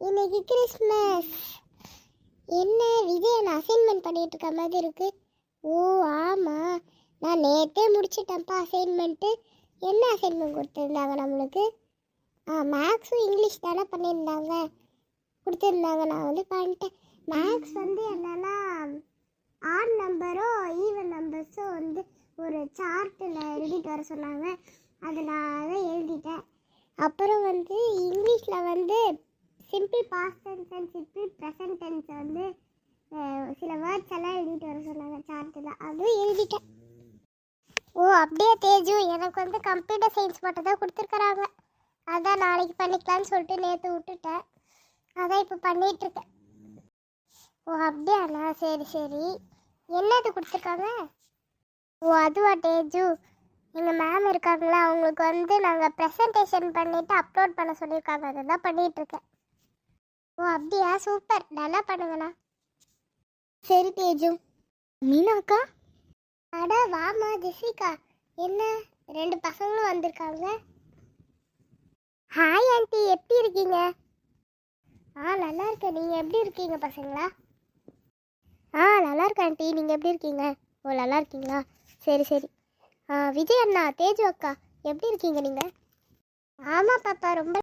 இன்னைக்கு கிறிஸ்மஸ். என்ன விஜய் அசைன்மெண்ட் பண்ணிட்டு இருக்க மாதிரி இருக்கு. ஓ ஆமாம், நான் நேற்றே முடிச்சிட்டேன்ப்பா அசைன்மெண்ட்டு. என்ன அசைன்மெண்ட் கொடுத்துருந்தாங்க நம்மளுக்கு? மேக்ஸும் இங்கிலீஷ் தானே பண்ணியிருந்தாங்க கொடுத்துருந்தாங்க. நான் பண்ணிட்டேன். மேக்ஸ் என்னென்னா ஆட் நம்பரோ ஈவன் நம்பர்ஸோ ஒரு சார்ட்டில் எழுதிட்டு வர சொன்னாங்க. அதை நான் அதை எழுதிட்டேன். அப்புறம் இங்கிலீஷில் simple past tense and simple present tense சில வேர்ட்ஸ் எல்லாம் எழுதிட்டு வர சொன்னாங்க சார்ட்டில். அதுவும் எழுதிட்டேன். ஓ அப்படியே தேஜு, எனக்கு கம்ப்யூட்டர் சயின்ஸ் மட்டும் தான் கொடுத்துருக்குறாங்க. அதான் நாளைக்கு பண்ணிக்கலான்னு சொல்லிட்டு நேற்று விட்டுட்டேன். அதான் இப்போ பண்ணிகிட்ருக்கேன். ஓ அப்படியாண்ணா, சரி சரி. என்னது கொடுத்துருக்காங்க? ஓ அதுவா தேஜு, எங்கள் மேம் இருக்காங்களா, அவங்களுக்கு நாங்கள் ப்ரெசன்டேஷன் பண்ணிவிட்டு அப்லோட் பண்ண சொல்லியிருக்காங்க. அதை தான் பண்ணிகிட்ருக்கேன். ஓ அப்படியா, சூப்பர், நல்லா பண்ணுங்கண்ணா. சரி தேஜு. மீனாக்கா? அடா வாமா ஜெசிகா. என்ன 2 பசங்களும் வந்திருக்காங்க. ஹாய் ஆண்டி, எப்படி இருக்கீங்க? நல்லா இருக்கேன். நீங்கள் எப்படி இருக்கீங்க பசங்களா? நல்லா இருக்கேன் ஆண்டி, நீங்கள் எப்படி இருக்கீங்க? ஓ நல்லா இருக்கீங்களா? சரி சரி. விஜய் அண்ணா, தேஜு அக்கா, எப்படி இருக்கீங்க நீங்கள்? ஆமாம் பாப்பா, ரொம்ப